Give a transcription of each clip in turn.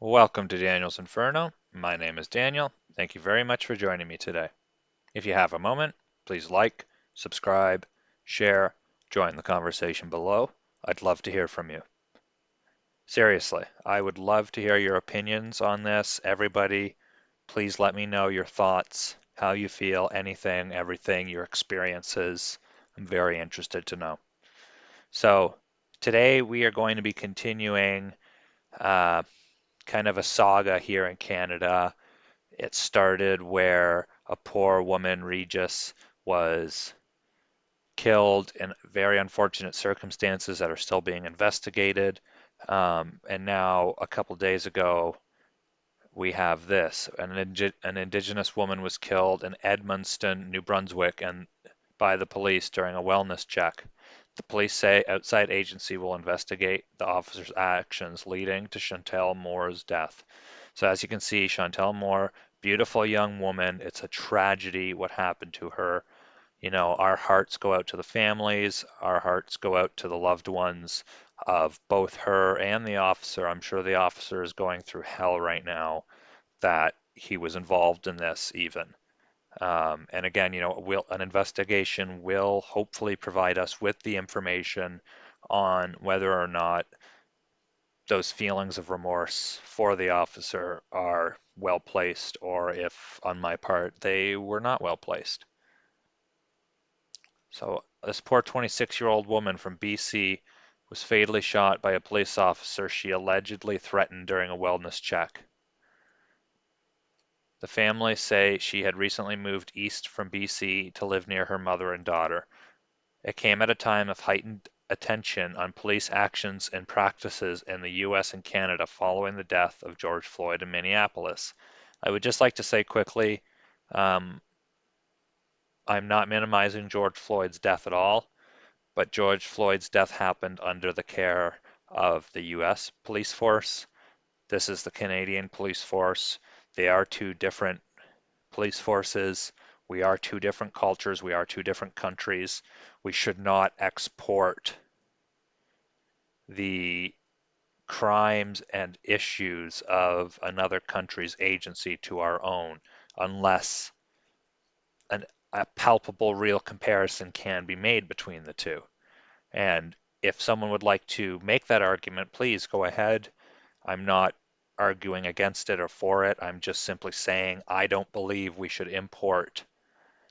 Welcome to Daniel's Inferno. My name is Daniel. Thank you very much for joining me today. If you have a moment, please like, subscribe, share, join the conversation below. I'd love to hear from you. Seriously, I would love to hear your opinions on this. Everybody, please let me know your thoughts, how you feel, anything, everything, your experiences. I'm very interested to know. So, today we are going to be continuing uh, kind of a saga here in Canada. It started where a poor woman, Regis, was killed in very unfortunate circumstances that are still being investigated. And now, a couple days ago, we have this. An Indigenous woman was killed in Edmundston, New Brunswick, and by the police during a wellness check. The police say outside agency will investigate the officer's actions leading to Chantel Moore's death. So as you can see, Chantel Moore, beautiful young woman. It's a tragedy what happened to her. You know, our hearts go out to the families, our hearts go out to the loved ones of both her and the officer. I'm sure the officer is going through hell right now that he was involved in this even. And again, an investigation will hopefully provide us with the information on whether or not those feelings of remorse for the officer are well placed, or if, on my part, they were not well placed. So, this poor 26-year-old woman from BC was fatally shot by a police officer she allegedly threatened during a wellness check. The family say she had recently moved east from BC to live near her mother and daughter. It came at a time of heightened attention on police actions and practices in the US and Canada following the death of George Floyd in Minneapolis. I would just like to say quickly, um, I'm not minimizing George Floyd's death at all, but George Floyd's death happened under the care of the US police force. This is the Canadian police force. They are two different police forces. We are two different cultures. We are two different countries. We should not export the crimes and issues of another country's agency to our own unless an, a palpable, real comparison can be made between the two. And if someone would like to make that argument, please go ahead. I'm not arguing against it or for it. I'm just simply saying I don't believe we should import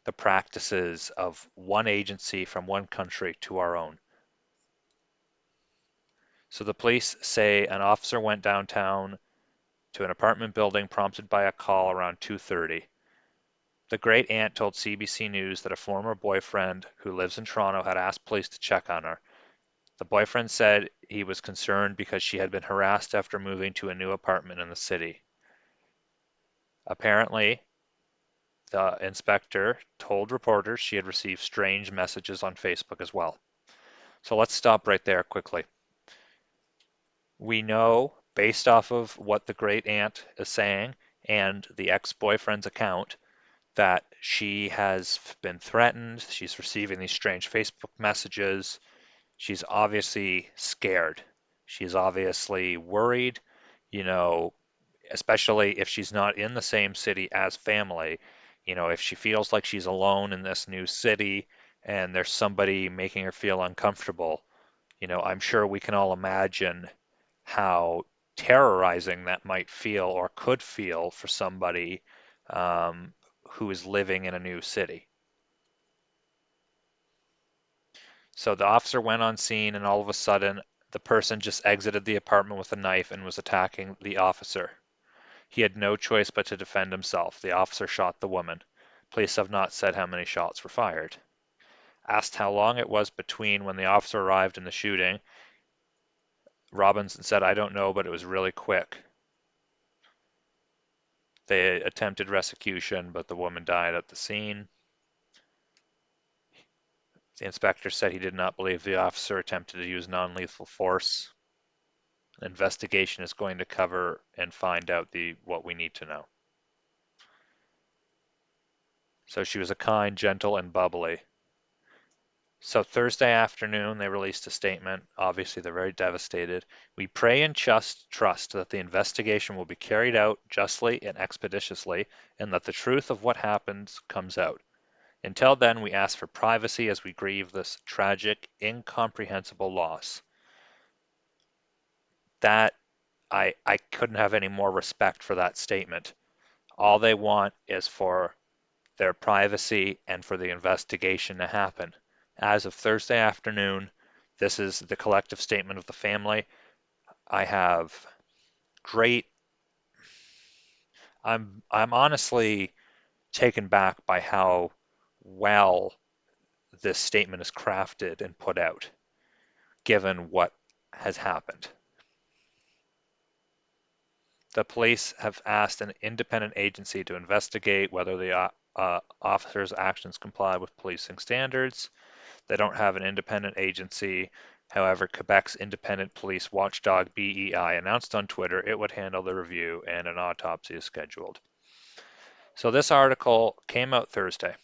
the practices of one agency from one country to our own. So the police say an officer went downtown to an apartment building prompted by a call around 2:30. The great aunt told CBC News that a former boyfriend who lives in Toronto had asked police to check on her. The boyfriend said he was concerned because she had been harassed after moving to a new apartment in the city. Apparently, the inspector told reporters she had received strange messages on Facebook as well. So let's stop right there quickly. We know, based off of what the great aunt is saying and the ex-boyfriend's account, that she has been threatened. She's receiving these strange Facebook messages. She's obviously scared. She's obviously worried, you know, especially if she's not in the same city as family. If she feels like she's alone in this new city and there's somebody making her feel uncomfortable, I'm sure we can all imagine how terrorizing that might feel or could feel for somebody um, who is living in a new city. So the officer went on scene, and all of a sudden, the person just exited the apartment with a knife and was attacking the officer. He had no choice but to defend himself. The officer shot the woman. Police have not said how many shots were fired. Asked how long it was between when the officer arrived and the shooting, Robinson said, "I don't know, but it was really quick." They attempted rescution, but the woman died at the scene. The inspector said he did not believe the officer attempted to use non-lethal force. An investigation is going to cover and find out what we need to know. So she was a kind, gentle, and bubbly. So Thursday afternoon, they released a statement. Obviously, they're very devastated. We pray and trust that the investigation will be carried out justly and expeditiously, and that the truth of what happens comes out. Until then, we ask for privacy as we grieve this tragic, incomprehensible loss. That I couldn't have any more respect for that statement. All they want is for their privacy and for the investigation to happen. As of Thursday afternoon, this is the collective statement of the family. I have great, I'm honestly taken back by how well this statement is crafted and put out, given what has happened. The police have asked an independent agency to investigate whether the officer's actions comply with policing standards. They don't have an independent agency. However, Quebec's independent police watchdog BEI announced on Twitter it would handle the review and an autopsy is scheduled. So this article came out Thursday.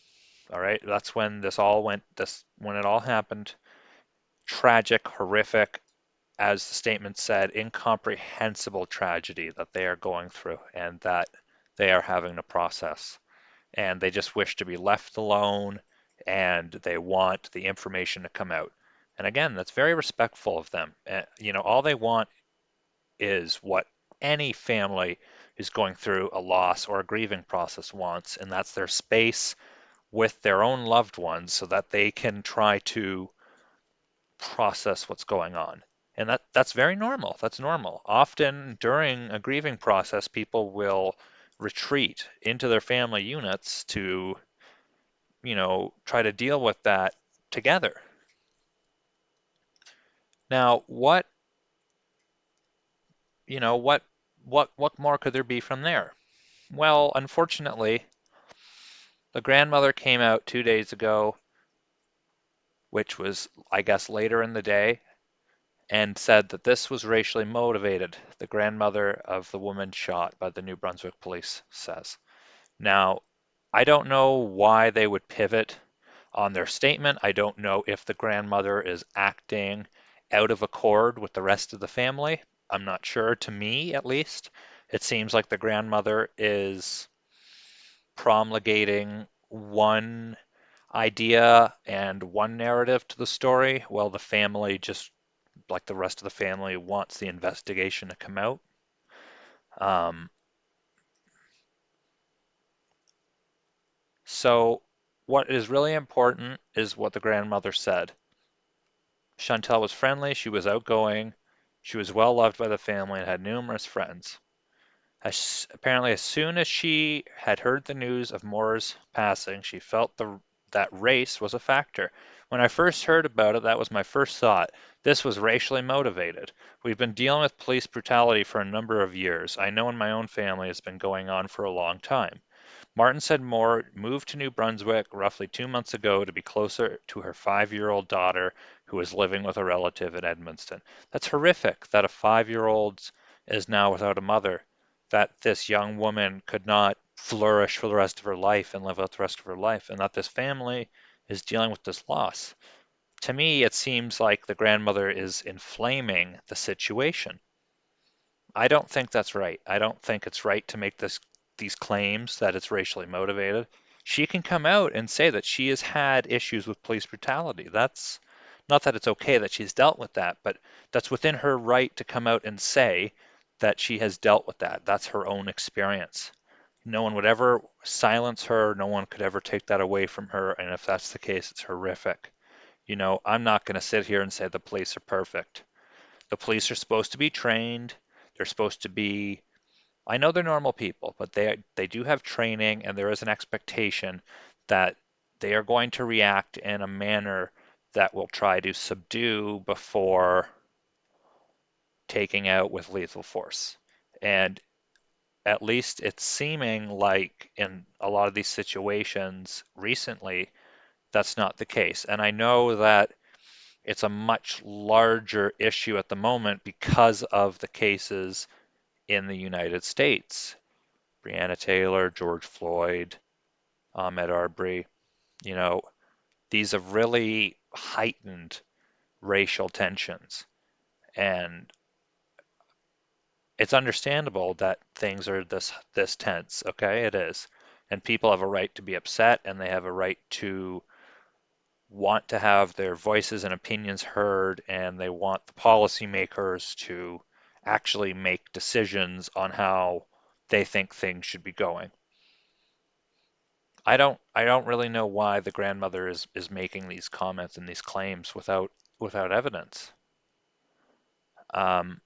All right, that's when when it all happened. Tragic, horrific, as the statement said, incomprehensible tragedy that they are going through and that they are having to process. And they just wish to be left alone and they want the information to come out. And again, that's very respectful of them. All they want is what any family who's going through a loss or a grieving process wants, and that's their space with their own loved ones so that they can try to process what's going on. And that's very normal. That's normal. Often during a grieving process, people will retreat into their family units to, try to deal with that together. Now, what more could there be from there? Well, unfortunately, the grandmother came out 2 days ago, which was, I guess, later in the day, and said that this was racially motivated, the grandmother of the woman shot by the New Brunswick police says. Now, I don't know why they would pivot on their statement. I don't know if the grandmother is acting out of accord with the rest of the family. I'm not sure. To me, at least, it seems like the grandmother is promulgating one idea and one narrative to the story, while the family, just like the rest of the family, wants the investigation to come out. Um, so, what is really important is what the grandmother said. Chantel was friendly, she was outgoing, she was well loved by the family and had numerous friends. Apparently, as soon as she had heard the news of Moore's passing, she felt that race was a factor. When I first heard about it, that was my first thought. This was racially motivated. We've been dealing with police brutality for a number of years. I know in my own family it's been going on for a long time. Martin said Moore moved to New Brunswick roughly 2 months ago to be closer to her 5-year-old daughter who is living with a relative in Edmundston. That's horrific that a 5-year-old is now without a mother, that this young woman could not flourish for the rest of her life and live out the rest of her life, and that this family is dealing with this loss. To me, it seems like the grandmother is inflaming the situation. I don't think that's right. I don't think it's right to make these claims that it's racially motivated. She can come out and say that she has had issues with police brutality. That's not that it's okay that she's dealt with that, but that's within her right to come out and say that she has dealt with that. That's her own experience. No one would ever silence her. No one could ever take that away from her. And if that's the case, it's horrific. I'm not going to sit here and say the police are perfect. The police are supposed to be trained. They're supposed to be, I know they're normal people, but they do have training and there is an expectation that they are going to react in a manner that will try to subdue before taking out with lethal force. And at least it's seeming like in a lot of these situations recently, that's not the case. And I know that it's a much larger issue at the moment because of the cases in the United States. Breonna Taylor, George Floyd, Ahmaud Arbery, you know, these have really heightened racial tensions. And it's understandable that things are this tense, okay? It is. And people have a right to be upset and they have a right to want to have their voices and opinions heard, and they want the policymakers to actually make decisions on how they think things should be going. I don't really know why the grandmother is making these comments and these claims without evidence. Um,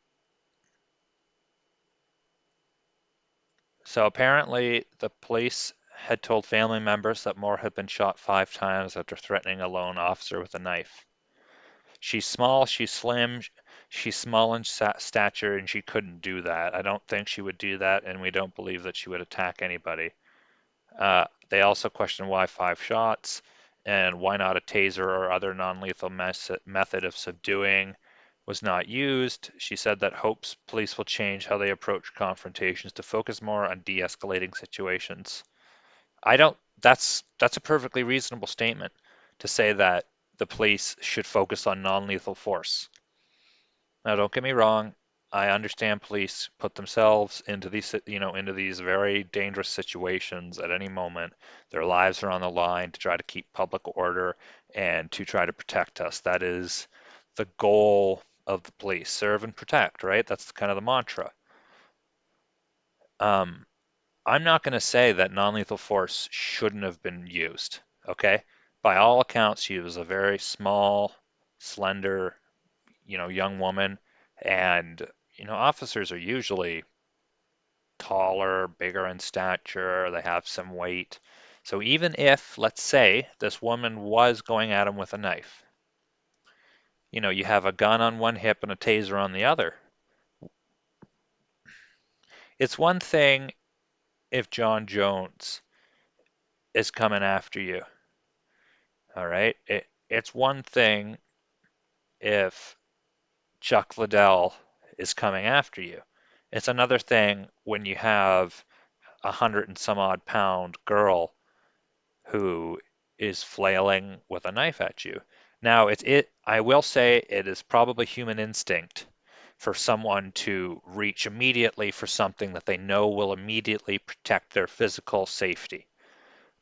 so apparently the police had told family members that Moore had been shot 5 times after threatening a lone officer with a knife. She's small, she's slim, she's small in stature, and she couldn't do that. I don't think she would do that, and we don't believe that she would attack anybody. They also question why 5 shots and why not a taser or other non-lethal method of subduing was not used. She said that hopes police will change how they approach confrontations to focus more on de-escalating situations. I don't, that's a perfectly reasonable statement to say that the police should focus on non-lethal force. Now, don't get me wrong. I understand police put themselves into into these very dangerous situations at any moment. Their lives are on the line to try to keep public order and to try to protect us. That is the goal of the police, serve and protect, right? That's kind of the mantra. Um, I'm not going to say that non-lethal force shouldn't have been used, okay? By all accounts, she was a very small, slender, young woman, and officers are usually taller, bigger in stature, they have some weight. So even if, let's say, this woman was going at him with a knife, you have a gun on one hip and a taser on the other. It's one thing if John Jones is coming after you, all right? It's one thing if Chuck Liddell is coming after you. It's another thing when you have 100 and some odd pound girl who is flailing with a knife at you. Now, I will say it is probably human instinct for someone to reach immediately for something that they know will immediately protect their physical safety.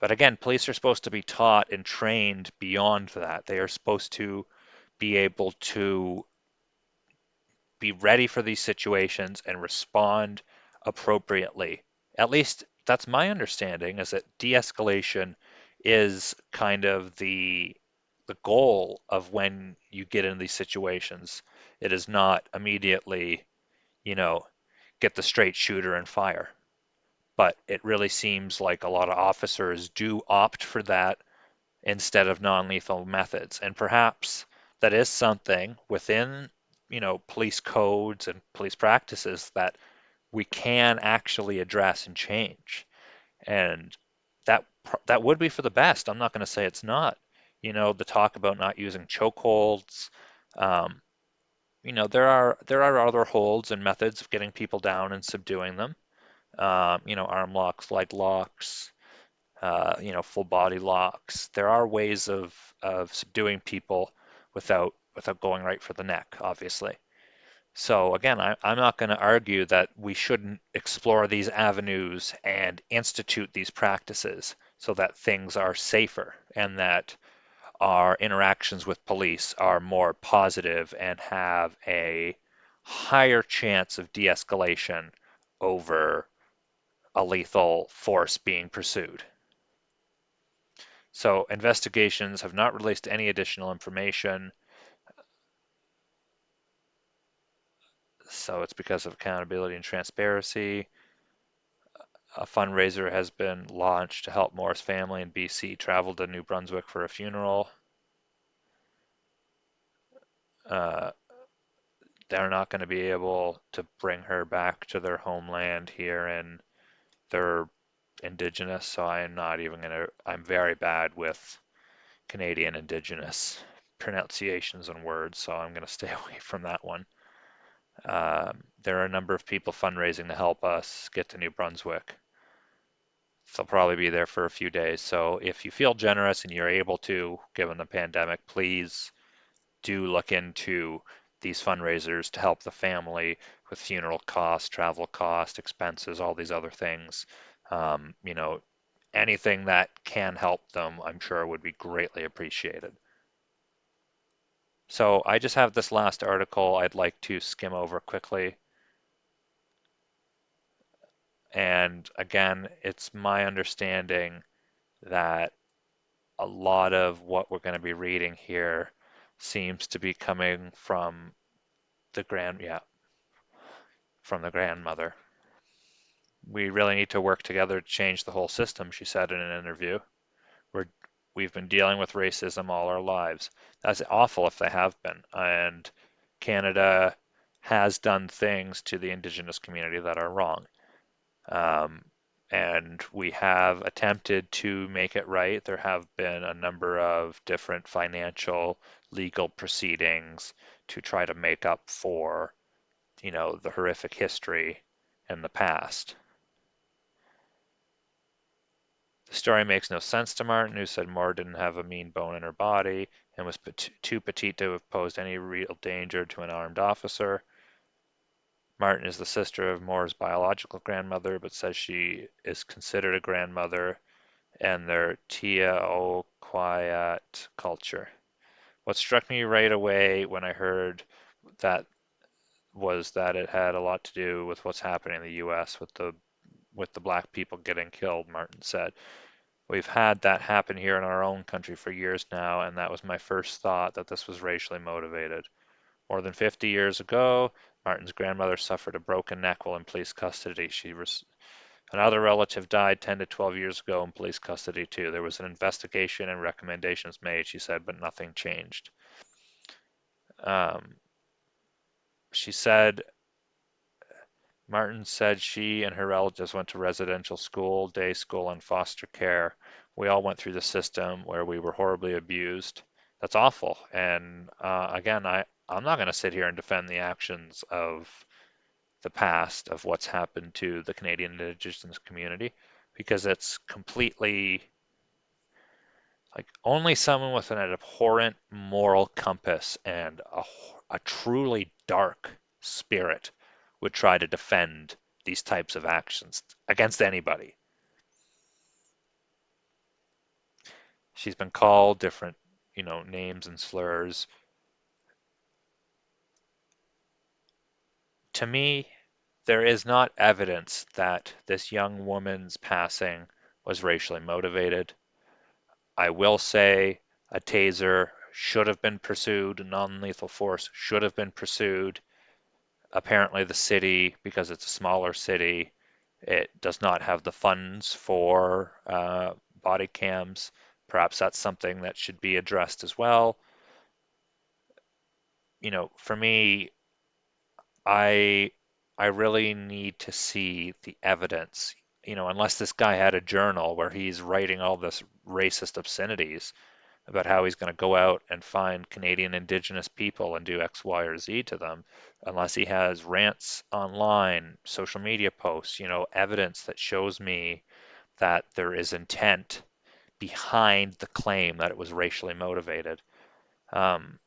But again, police are supposed to be taught and trained beyond that. They are supposed to be able to be ready for these situations and respond appropriately. At least that's my understanding, is that de-escalation is kind of the goal of when you get in these situations. It is not immediately, you know, get the straight shooter and fire. But it really seems like a lot of officers do opt for that instead of non-lethal methods. And perhaps that is something within, police codes and police practices that we can actually address and change. And that would be for the best. I'm not going to say it's not. The talk about not using chokeholds. Um, there are other holds and methods of getting people down and subduing them. Arm locks, leg locks, full body locks. There are ways of subduing people without going right for the neck, obviously. So again, I'm not going to argue that we shouldn't explore these avenues and institute these practices so that things are safer and that our interactions with police are more positive and have a higher chance of de-escalation over a lethal force being pursued. So investigations have not released any additional information. So it's because of accountability and transparency. A fundraiser has been launched to help Moore's family in BC travel to New Brunswick for a funeral. Uh, they're not going to be able to bring her back to their homeland here, and they're Indigenous, so I'm not even going to, I'm very bad with Canadian Indigenous pronunciations and words, so I'm going to stay away from that one. There are a number of people fundraising to help us get to New Brunswick. they'll probably be there for a few days. So if you feel generous and you're able to, given the pandemic, please do look into these fundraisers to help the family with funeral costs, travel costs, expenses, all these other things. You know, anything that can help them, I'm sure would be greatly appreciated. So I just have this last article I'd like to skim over quickly. And again, it's my understanding that a lot of what we're going to be reading here seems to be coming from yeah, from the grandmother. We really need to work together to change the whole system, she said in an interview. We're, we've been dealing with racism all our lives. That's awful if they have been. And Canada has done things to the Indigenous community that are wrong. Um, and we have attempted to make it right. There have been a number of different financial legal proceedings to try to make up for, the horrific history in the past. The story makes no sense to Martin, who said Moore didn't have a mean bone in her body and was too petite to have posed any real danger to an armed officer. Martin is the sister of Moore's biological grandmother, but says she is considered a grandmother and their Tia O Quiet culture. What struck me right away when I heard that was that it had a lot to do with what's happening in the US with the black people getting killed, Martin said. We've had that happen here in our own country for years now, and that was my first thought that this was racially motivated. More than 50 years ago, Martin's grandmother suffered a broken neck while in police custody. Another relative died 10 to 12 years ago in police custody too. There was an investigation and recommendations made, she said, but nothing changed. Um, she said Martin said she and her relatives went to residential school, day school, and foster care. We all went through the system where we were horribly abused. That's awful. And again, I'm not going to sit here and defend the actions of the past of what's happened to the Canadian Indigenous community because it's completely like only someone with an abhorrent moral compass and a truly dark spirit would try to defend these types of actions against anybody. She's been called different, names and slurs. To me, there is not evidence that this young woman's passing was racially motivated. I will say a taser should have been pursued, non-lethal force should have been pursued. Apparently, the city, because it's a smaller city, it does not have the funds for body cams. Perhaps that's something that should be addressed as well. For me, I I really need to see the evidence. Unless this guy had a journal where he's writing all this racist obscenities about how he's going to go out and find Canadian Indigenous people and do X, Y, or Z to them, unless he has rants online, social media posts, evidence that shows me that there is intent behind the claim that it was racially motivated. Um,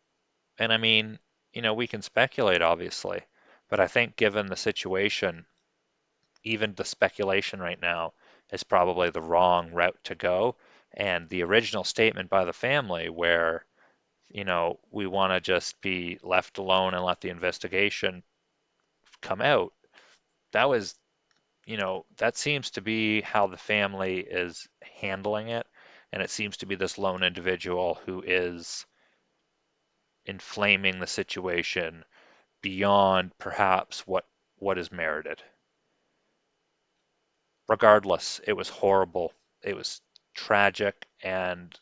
and I mean, we can speculate, obviously, but I think given the situation, even the speculation right now is probably the wrong route to go. And the original statement by the family, where we want to just be left alone and let the investigation come out. That was, that seems to be how the family is handling it. And it seems to be this lone individual who is inflaming the situation beyond perhaps what is merited. Regardless, it was horrible. It was tragic, and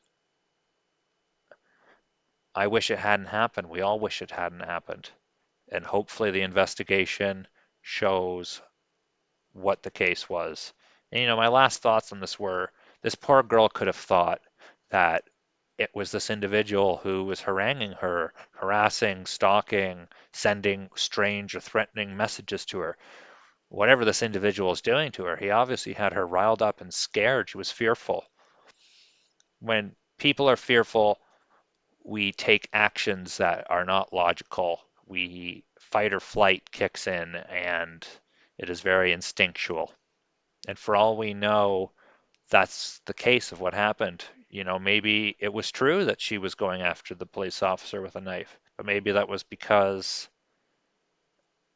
I wish it hadn't happened. We all wish it hadn't happened. And hopefully the investigation shows what the case was. And my last thoughts on this were this poor girl could have thought that it was this individual who was haranguing her, harassing, stalking, sending strange or threatening messages to her. whatever this individual is doing to her, he obviously had her riled up and scared. She was fearful. When people are fearful, we take actions that are not logical. We fight or flight kicks in, and it is very instinctual. And for all we know, that's the case of what happened. Maybe it was true that she was going after the police officer with a knife, but maybe that was because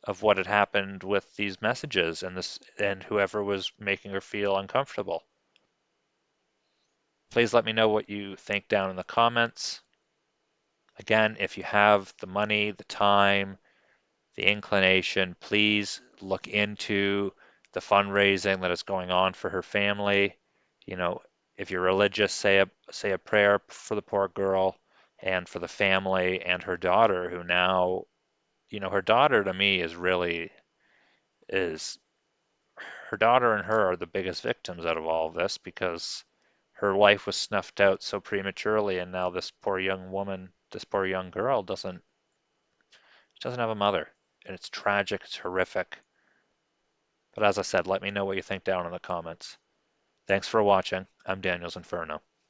of what had happened with these messages and whoever was making her feel uncomfortable. Please let me know what you think down in the comments. Again, if you have the money, the time, the inclination, please look into the fundraising that is going on for her family. You know, if you're religious, say a prayer for the poor girl and for the family and her daughter, who now, her daughter to me is her daughter and her are the biggest victims out of all of this because her life was snuffed out so prematurely, and now this poor young woman, this poor young girl doesn't have a mother, and it's tragic, it's horrific. But as I said, let me know what you think down in the comments. Thanks for watching. I'm Daniel's Inferno.